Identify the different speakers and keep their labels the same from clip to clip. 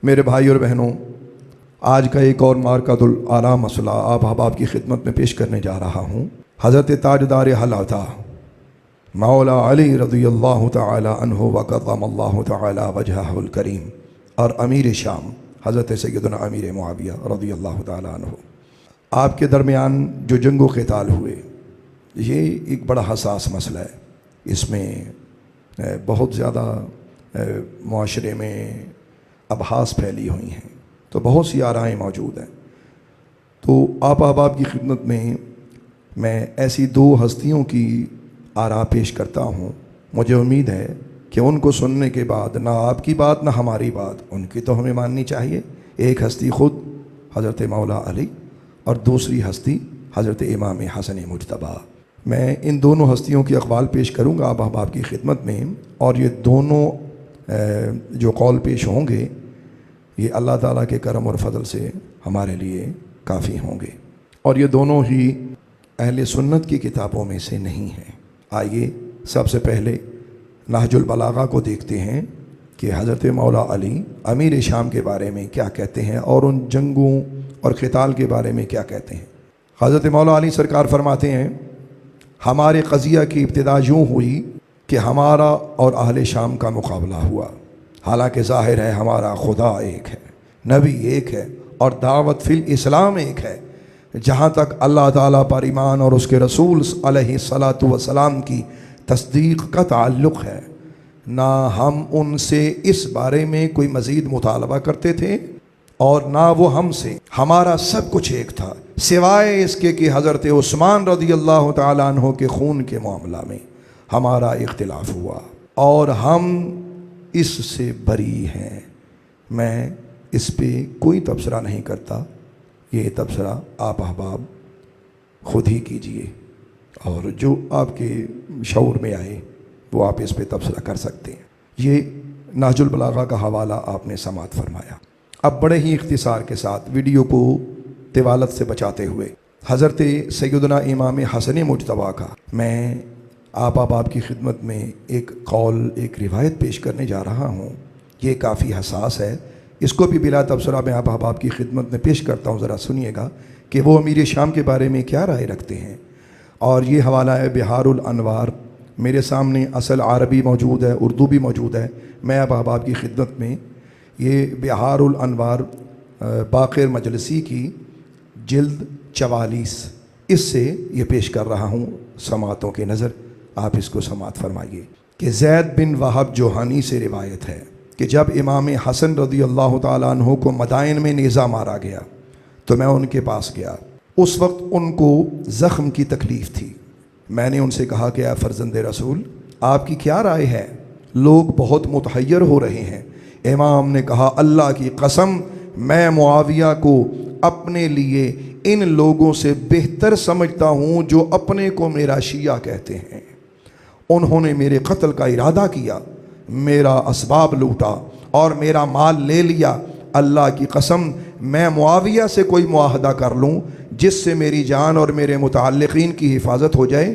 Speaker 1: میرے بھائی اور بہنوں، آج کا ایک اور مارکۃ الاعلیٰ مسئلہ آپ احباب کی خدمت میں پیش کرنے جا رہا ہوں۔ حضرت تاجدار حلعتہ مولا علی رضی اللہ تعالی عنہ وکرم اللہ تعالی وجہہ الکریم اور امیر شام حضرت سیدنا امیر معاویہ رضی اللہ تعالی عنہ، آپ کے درمیان جو جنگ و قتال ہوئے، یہ ایک بڑا حساس مسئلہ ہے۔ اس میں بہت زیادہ معاشرے میں ابحاث پھیلی ہوئی ہیں، تو بہت سی آرائیں موجود ہیں۔ تو آپ احباب کی خدمت میں ایسی دو ہستیوں کی آراء پیش کرتا ہوں۔ مجھے امید ہے کہ ان کو سننے کے بعد نہ آپ کی بات نہ ہماری بات، ان کی تو ہمیں ماننی چاہیے۔ ایک ہستی خود حضرت مولا علی اور دوسری ہستی حضرت امام حسن مجتبیٰ۔ میں ان دونوں ہستیوں کی اقوال پیش کروں گا آپ احباب کی خدمت میں، اور یہ دونوں جو قول پیش ہوں گے یہ اللہ تعالیٰ کے کرم اور فضل سے ہمارے لیے کافی ہوں گے، اور یہ دونوں ہی اہل سنت کی کتابوں میں سے نہیں ہیں۔ آئیے سب سے پہلے نہج البلاغہ کو دیکھتے ہیں کہ حضرت مولا علی امیر شام کے بارے میں کیا کہتے ہیں اور ان جنگوں اور قتال کے بارے میں کیا کہتے ہیں۔ حضرت مولا علی سرکار فرماتے ہیں، ہمارے قضیہ کی ابتدا یوں ہوئی کہ ہمارا اور اہل شام کا مقابلہ ہوا، حالانکہ ظاہر ہے ہمارا خدا ایک ہے، نبی ایک ہے، اور دعوت فی الاسلام ایک ہے۔ جہاں تک اللہ تعالیٰ پر ایمان اور اس کے رسول علیہ الصلاۃ والسلام کی تصدیق کا تعلق ہے، نہ ہم ان سے اس بارے میں کوئی مزید مطالبہ کرتے تھے اور نہ وہ ہم سے۔ ہمارا سب کچھ ایک تھا، سوائے اس کے کہ حضرت عثمان رضی اللہ تعالیٰ عنہ کے خون کے معاملہ میں ہمارا اختلاف ہوا، اور ہم اس سے بری ہیں۔ میں اس پہ کوئی تبصرہ نہیں کرتا، یہ تبصرہ آپ احباب خود ہی کیجئے، اور جو آپ کے شعور میں آئے وہ آپ اس پہ تبصرہ کر سکتے ہیں۔ یہ نہج البلاغہ کا حوالہ آپ نے سماعت فرمایا۔ اب بڑے ہی اختصار کے ساتھ ویڈیو کو طوالت سے بچاتے ہوئے حضرت سیدنا امام حسن مجتبیٰ کا میں آپ احباب کی خدمت میں ایک قول، ایک روایت پیش کرنے جا رہا ہوں۔ یہ کافی حساس ہے، اس کو بھی بلا تبصرہ میں آپ احباب کی خدمت میں پیش کرتا ہوں۔ ذرا سنیے گا کہ وہ امیر شام کے بارے میں کیا رائے رکھتے ہیں، اور یہ حوالہ ہے بحار الانوار۔ میرے سامنے اصل عربی موجود ہے، اردو بھی موجود ہے۔ میں آپ احباب کی خدمت میں یہ بحار الانوار باقر مجلسی کی جلد 44 اس سے یہ پیش کر رہا ہوں سماعتوں کے نظر۔ آپ اس کو سماعت فرمائیے کہ زید بن وہب جوہانی سے روایت ہے کہ جب امام حسن رضی اللہ تعالیٰ عنہ کو مدائن میں نیزہ مارا گیا تو میں ان کے پاس گیا۔ اس وقت ان کو زخم کی تکلیف تھی۔ میں نے ان سے کہا کہ اے فرزند رسول، آپ کی کیا رائے ہے؟ لوگ بہت متحیر ہو رہے ہیں۔ امام نے کہا، اللہ کی قسم، میں معاویہ کو اپنے لیے ان لوگوں سے بہتر سمجھتا ہوں جو اپنے کو میرا شیعہ کہتے ہیں۔ انہوں نے میرے قتل کا ارادہ کیا، میرا اسباب لوٹا اور میرا مال لے لیا۔ اللہ کی قسم، میں معاویہ سے کوئی معاہدہ کر لوں جس سے میری جان اور میرے متعلقین کی حفاظت ہو جائے،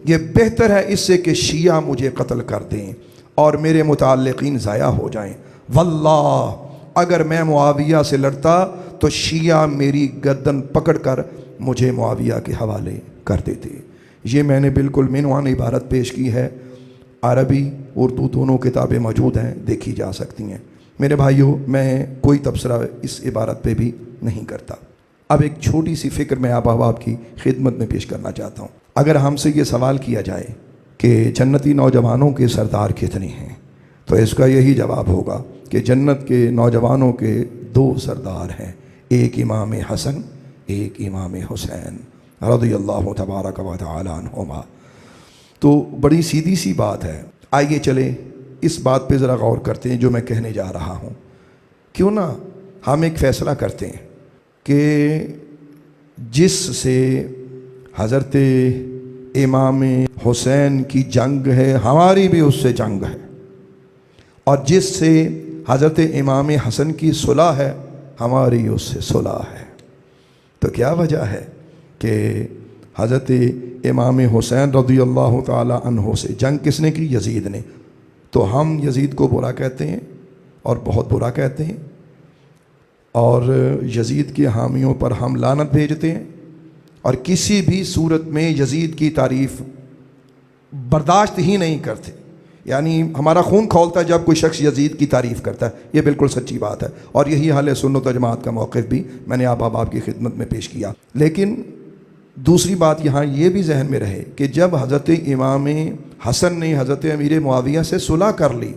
Speaker 1: یہ بہتر ہے اس سے کہ شیعہ مجھے قتل کر دیں اور میرے متعلقین ضائع ہو جائیں۔ واللہ اگر میں معاویہ سے لڑتا تو شیعہ میری گردن پکڑ کر مجھے معاویہ کے حوالے کر دیتے۔ یہ میں نے بالکل عنوان عبارت پیش کی ہے، عربی اردو دونوں کتابیں موجود ہیں، دیکھی جا سکتی ہیں۔ میرے بھائیوں، میں کوئی تبصرہ اس عبارت پہ بھی نہیں کرتا۔ اب ایک چھوٹی سی فکر میں آپ احباب کی خدمت میں پیش کرنا چاہتا ہوں۔ اگر ہم سے یہ سوال کیا جائے کہ جنتی نوجوانوں کے سردار کتنے ہیں، تو اس کا یہی جواب ہوگا کہ جنت کے نوجوانوں کے 2 سردار ہیں، ایک امام حسن، ایک امام حسین رضی اللہ تبارک و تعالی عنہما۔ تو بڑی سیدھی سی بات ہے۔ آئیے چلے اس بات پہ ذرا غور کرتے ہیں جو میں کہنے جا رہا ہوں۔ کیوں نہ ہم ایک فیصلہ کرتے ہیں کہ جس سے حضرت امام حسین کی جنگ ہے، ہماری بھی اس سے جنگ ہے، اور جس سے حضرت امام حسن کی صلح ہے، ہماری اس سے صلح ہے۔ تو کیا وجہ ہے کہ حضرت امام حسین رضی اللہ تعالی عنہ سے جنگ کس نے کی؟ یزید نے۔ تو ہم یزید کو برا کہتے ہیں اور بہت برا کہتے ہیں، اور یزید کے حامیوں پر ہم لعنت بھیجتے ہیں اور کسی بھی صورت میں یزید کی تعریف برداشت ہی نہیں کرتے. یعنی ہمارا خون کھولتا ہے جب کوئی شخص یزید کی تعریف کرتا ہے. یہ بالکل سچی بات ہے اور یہی اہل سنت و جماعت کا موقف بھی میں نے آپ کی خدمت میں پیش کیا. لیکن دوسری بات یہاں یہ بھی ذہن میں رہے کہ جب حضرت امام حسن نے حضرت امیر معاویہ سے صلح کر لی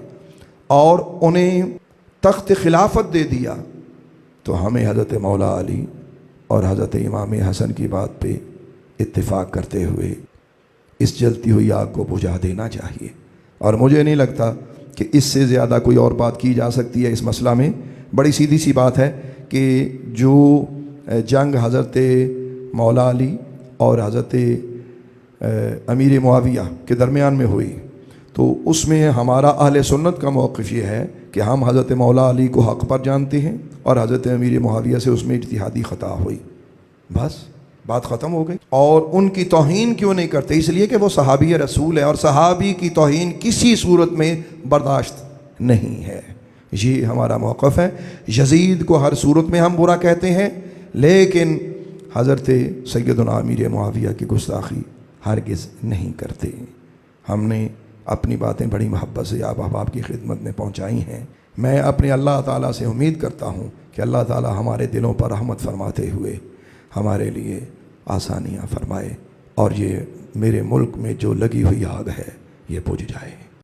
Speaker 1: اور انہیں تخت خلافت دے دیا تو ہمیں حضرت مولا علی اور حضرت امام حسن کی بات پہ اتفاق کرتے ہوئے اس جلتی ہوئی آگ کو بجھا دینا چاہیے. اور مجھے نہیں لگتا کہ اس سے زیادہ کوئی اور بات کی جا سکتی ہے اس مسئلہ میں. بڑی سیدھی سی بات ہے کہ جو جنگ حضرت مولا علی اور حضرت امیر معاویہ کے درمیان میں ہوئی تو اس میں ہمارا اہل سنت کا موقف یہ ہے کہ ہم حضرت مولا علی کو حق پر جانتے ہیں اور حضرت امیر معاویہ سے اس میں اجتہادی خطا ہوئی. بس بات ختم ہو گئی. اور ان کی توہین کیوں نہیں کرتے؟ اس لیے کہ وہ صحابی رسول ہے اور صحابی کی توہین کسی صورت میں برداشت نہیں ہے. یہ ہمارا موقف ہے. یزید کو ہر صورت میں ہم برا کہتے ہیں لیکن حضرت سیدنا امیر معاویہ کی گستاخی ہرگز نہیں کرتے. ہم نے اپنی باتیں بڑی محبت سے آپ احباب کی خدمت میں پہنچائی ہیں. میں اپنے اللہ تعالیٰ سے امید کرتا ہوں کہ اللہ تعالیٰ ہمارے دلوں پر رحمت فرماتے ہوئے ہمارے لیے آسانیاں فرمائے اور یہ میرے ملک میں جو لگی ہوئی آگ ہے یہ بجھ جائے.